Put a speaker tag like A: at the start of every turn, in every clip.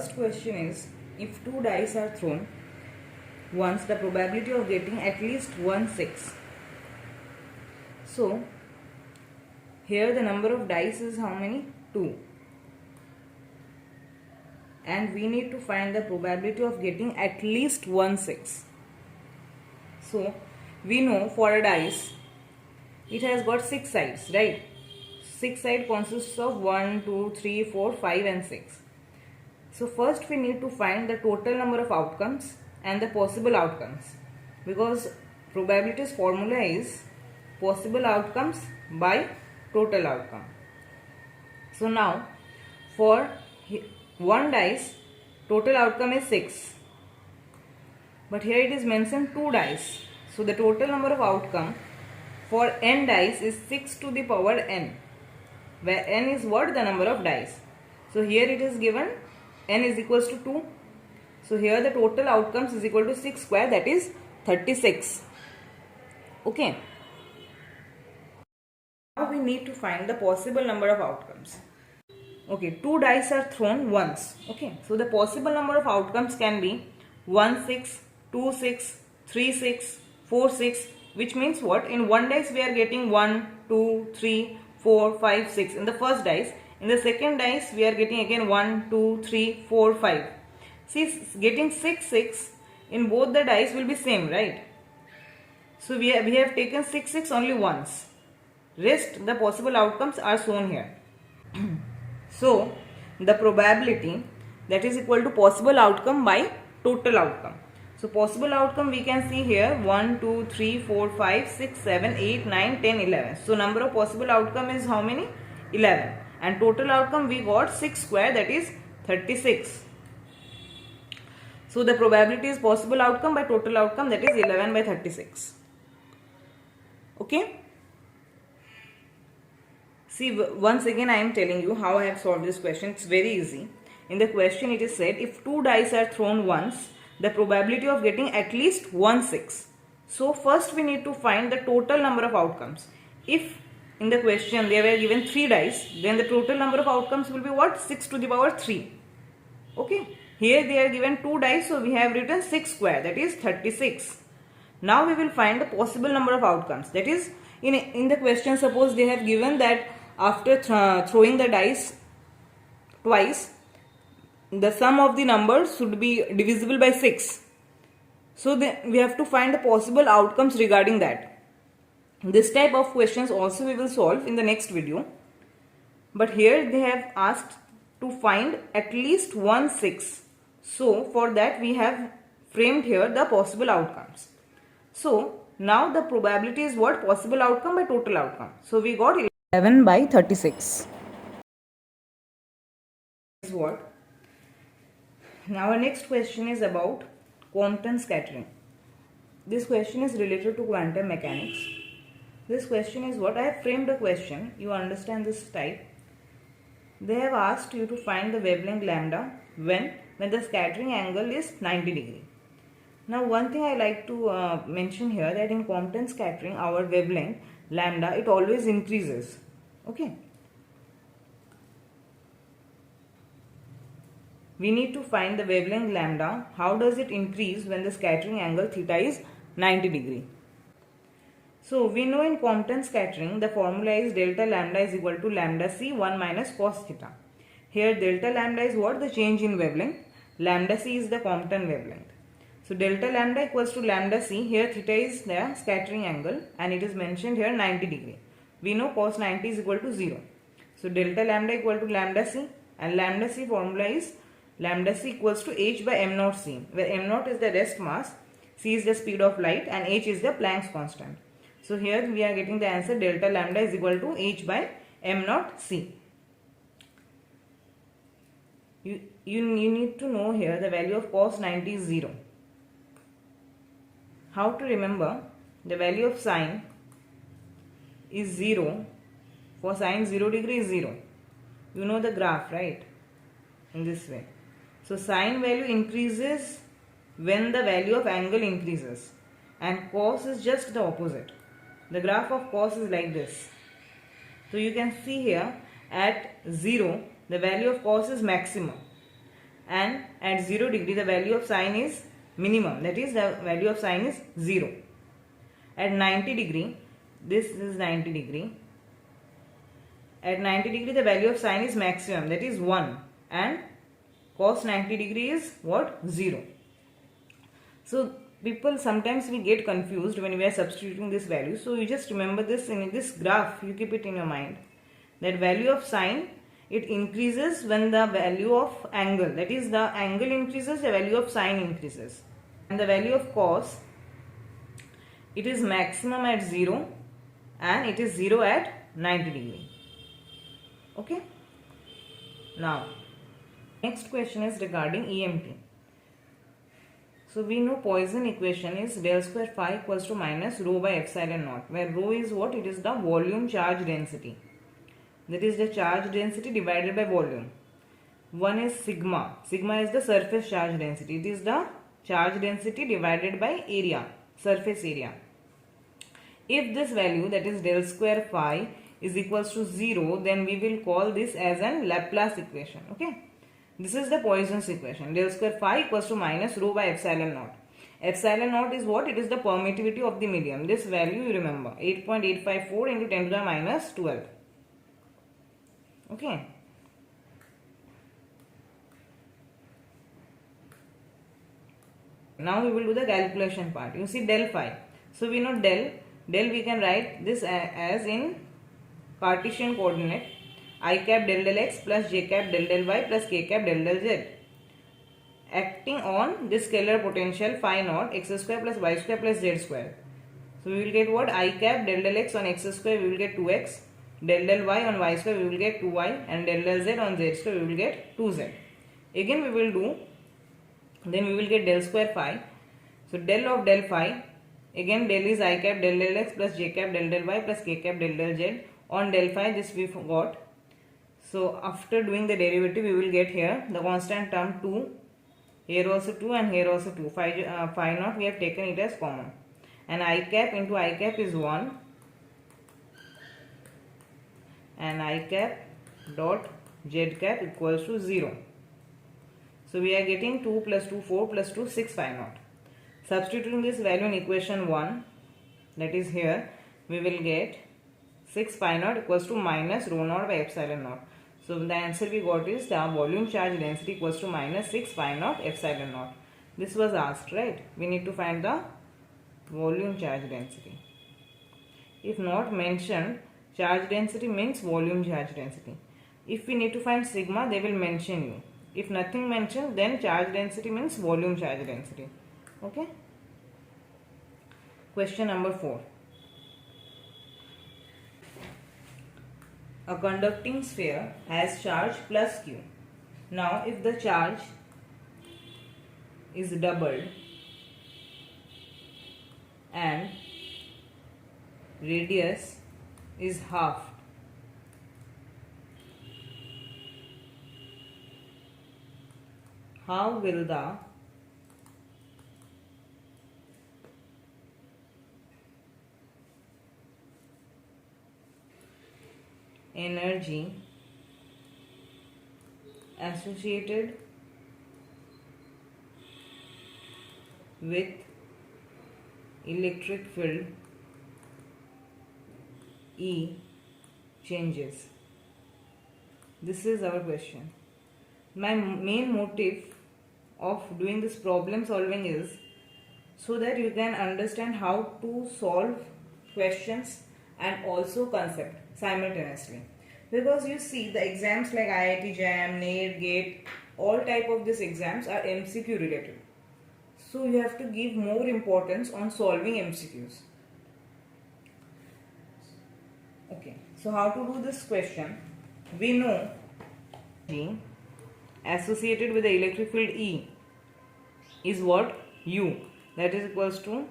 A: first question is, if two dice are thrown once, the probability of getting at least 1/6. So here the number of dice is how many? 2. And we need to find the probability of getting at least 1/6. So we know for a dice, it has got 6 sides, right? 6 sides consists of 1, 2, 3, 4, 5 and 6. So first we need to find the total number of outcomes and the possible outcomes, because probability's formula is possible outcomes by total outcome. So now for one dice, total outcome is 6, but here it is mentioned 2 dice. So the total number of outcome for n dice is 6 to the power n, where n is what? The number of dice. So here it is given n is equals to 2. So here the total outcomes is equal to 6 square, that is 36. Okay. Now we need to find the possible number of outcomes. Okay, 2 dice are thrown once. Okay, so the possible number of outcomes can be 1, 6, 2, 6, 3, 6, 4, 6, which means what? In one dice we are getting 1, 2, 3, 4, 5, 6 in the first dice. In the second dice we are getting again 1, 2, 3, 4, 5. See, getting 6, 6 in both the dice will be same, right? So we have taken 6, 6 only once. Rest the possible outcomes are shown here. So the probability, that is equal to possible outcome by total outcome. So possible outcome we can see here 1, 2, 3, 4, 5, 6, 7, 8, 9, 10, 11. So number of possible outcome is how many? 11. And total outcome we got 6 square, that is 36. So the probability is possible outcome by total outcome, that is 11 by 36. Okay. See, once again I am telling you how I have solved this question. It's very easy. In the question it is said, if 2 dice are thrown once, the probability of getting at least 1/6. So first we need to find the total number of outcomes. If in the question they were given 3 dice, then the total number of outcomes will be what? 6 to the power 3. Okay. Here they are given 2 dice, so we have written 6 square, that is 36. Now we will find the possible number of outcomes. That is, in the question, suppose they have given that after throwing the dice twice, the sum of the numbers should be divisible by 6. So we have to find the possible outcomes regarding that. This type of questions also we will solve in the next video. But here they have asked to find at least 1/6. So for that we have framed here the possible outcomes. So now the probability is what? Possible outcome by total outcome. So we got 11 by 36. Is what? Now our next question is about Compton scattering. This question is related to quantum mechanics. This question is what? I have framed a question. You understand this type. They have asked you to find the wavelength lambda when the scattering angle is 90 degree. Now one thing I like to mention here, that in Compton scattering our wavelength lambda, it always increases. Okay. We need to find the wavelength lambda. How does it increase when the scattering angle theta is 90 degree? So we know in Compton scattering the formula is delta lambda is equal to lambda c 1 minus cos theta. Here delta lambda is what? The change in wavelength. Lambda c is the Compton wavelength. So delta lambda equals to lambda c. Here theta is the scattering angle and it is mentioned here 90 degree. We know cos 90 is equal to 0. So delta lambda equal to lambda c, and lambda c formula is lambda c equals to h by m naught c, where m naught is the rest mass, c is the speed of light and h is the Planck's constant. So here we are getting the answer delta lambda is equal to h by m naught c. You need to know here the value of cos 90 is 0. How to remember? The value of sine is 0. For sine 0 degree is 0. You know the graph, right? In this way. So sine value increases when the value of angle increases, and cos is just the opposite. The graph of cos is like this. So you can see here at 0 the value of cos is maximum. and at 0 degree the value of sine is minimum, that is the value of sine is 0. At 90 degree, this is 90 degree, at 90 degree the value of sine is maximum, that is 1, and cos 90 degree is what? 0. So people sometimes we get confused when we are substituting this value. So you just remember this in this graph, you keep it in your mind, that value of sine, it increases when the value of angle, that is the angle increases, the value of sine increases. And the value of cos, it is maximum at 0 and it is 0 at 90 degree. Okay. Now next question is regarding EMT. So we know Poisson equation is del square phi equals to minus rho by epsilon naught, where rho is what? It is the volume charge density. That is the charge density divided by volume. One is sigma. Sigma is the surface charge density. It is the charge density divided by area, surface area. If this value, that is del square phi, is equals to 0, then we will call this as an Laplace equation. Okay. This is the Poisson's equation. Del square phi equals to minus rho by epsilon naught. Epsilon naught is what? It is the permittivity of the medium. This value you remember, 8.854 into 10 to the minus 12. Okay. Now we will do the calculation part. You see del phi. So we know del we can write this as in Cartesian coordinate, I cap del del x plus j cap del del y plus k cap del del z. Acting on this scalar potential phi naught x square plus y square plus z square. So we will get what? I cap del del x on x square we will get 2x, del del y on y square we will get 2y, and del del z on z square we will get 2z. Again we will do, then we will get del square phi. So del of del phi, again del is I cap del del x plus j cap del del y plus k cap del del z. On del phi this we forgot. So after doing the derivative we will get here the constant term 2, here also 2 and here also 2. Phi naught we have taken it as common. And I cap into I cap is 1 and I cap dot z cap equals to 0. So we are getting 2 plus 2 4 plus 2 6 phi naught. Substituting this value in equation 1, that is here, we will get 6 phi naught equals to minus rho naught by epsilon naught. So the answer we got is the volume charge density equals to minus 6 phi naught epsilon naught. This was asked, right? We need to find the volume charge density. If not mentioned, charge density means volume charge density. If we need to find sigma, they will mention you. If nothing mentioned, then charge density means volume charge density. Okay. Question number 4. A conducting sphere has charge plus q. Now if the charge is doubled and radius is half, how will the energy associated with electric field E changes? This is our question. My main motive of doing this problem solving is so that you can understand how to solve questions and also concept simultaneously. Because you see the exams like IIT JAM, NET, GATE, all type of these exams are MCQ related. So you have to give more importance on solving MCQs. Okay, so how to do this question? We know G associated with the electric field E is what? U, that is equals to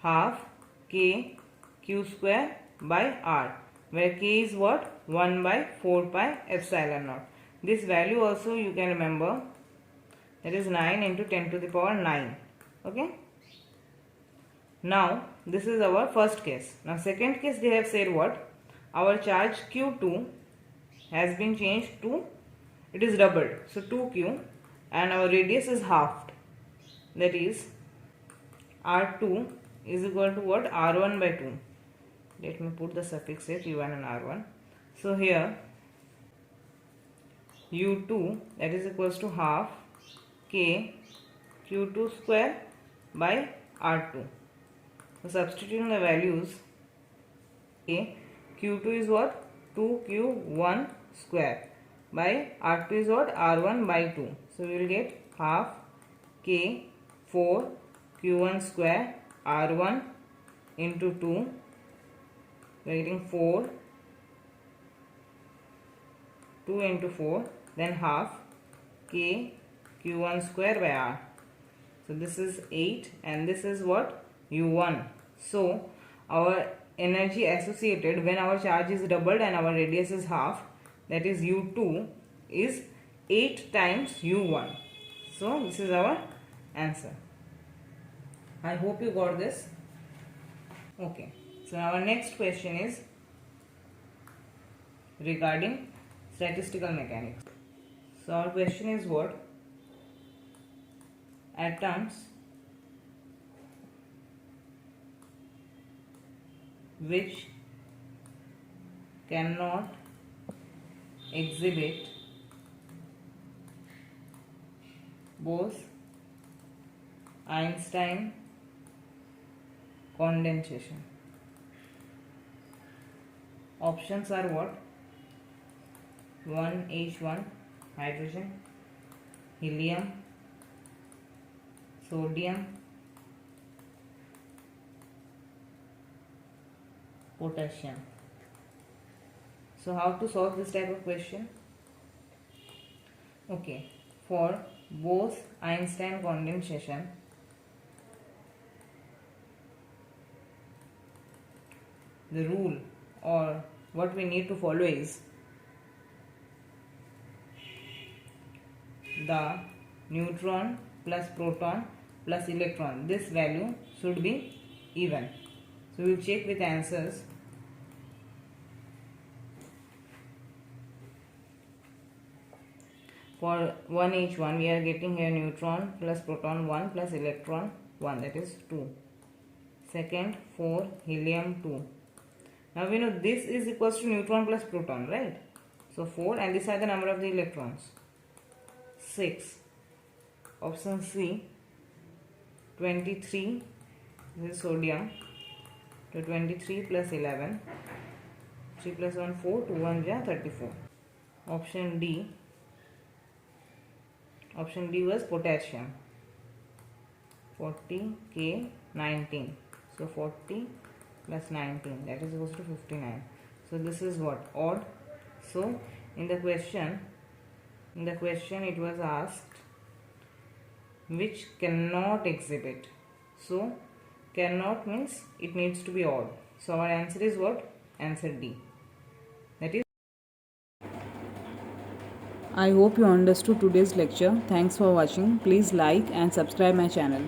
A: half K Q square by R, where K is what? 1 by 4 pi epsilon naught. This value also you can remember, that is 9 into 10 to the power 9. Okay. Now this is our first case. Now second case they have said what? Our charge Q2 has been changed to it is doubled. So 2q, and our radius is halved. That is R2 is equal to what? R1 by 2. Let me put the suffix here, Q1 and R1. So here U2, that is equals to half K Q2 square by R2. So substituting the values, A Q2 is what? 2Q1 square by R2 is what? R1 by 2. So we will get half K 4 Q1 square R1 into 2. We are getting 4, 2 into 4, then half K Q1 square by R. So this is 8 and this is what? U1. So our energy associated when our charge is doubled and our radius is half, that is U2 is 8 times U1. So this is our answer. I hope you got this. Okay. So our next question is regarding statistical mechanics. So our question is what? Atoms which cannot exhibit Bose-Einstein condensation. Options are what? 1H1 hydrogen, helium, sodium, potassium. So how to solve this type of question? Okay, for Bose-Einstein condensation, the rule or what we need to follow is the neutron plus proton plus electron, this value should be even. So we will check with answers. For 1H1 we are getting here neutron plus proton 1 plus electron 1, that is 2. Second 4 helium 2. Now we know this is equals to neutron plus proton, right? So 4, and these are the number of the electrons. 6. Option C 23, this is sodium. So 23 plus 11, 3 plus 1 4, 2 1 ja 34. Option D was potassium. 40 K 19. So 40 plus 19, that is equals to 59. So this is what? Odd. So in the question it was asked which cannot exhibit. So cannot means it needs to be odd. So our answer is what? Answer D. That is. I hope you understood today's lecture. Thanks for watching. Please like and subscribe my channel.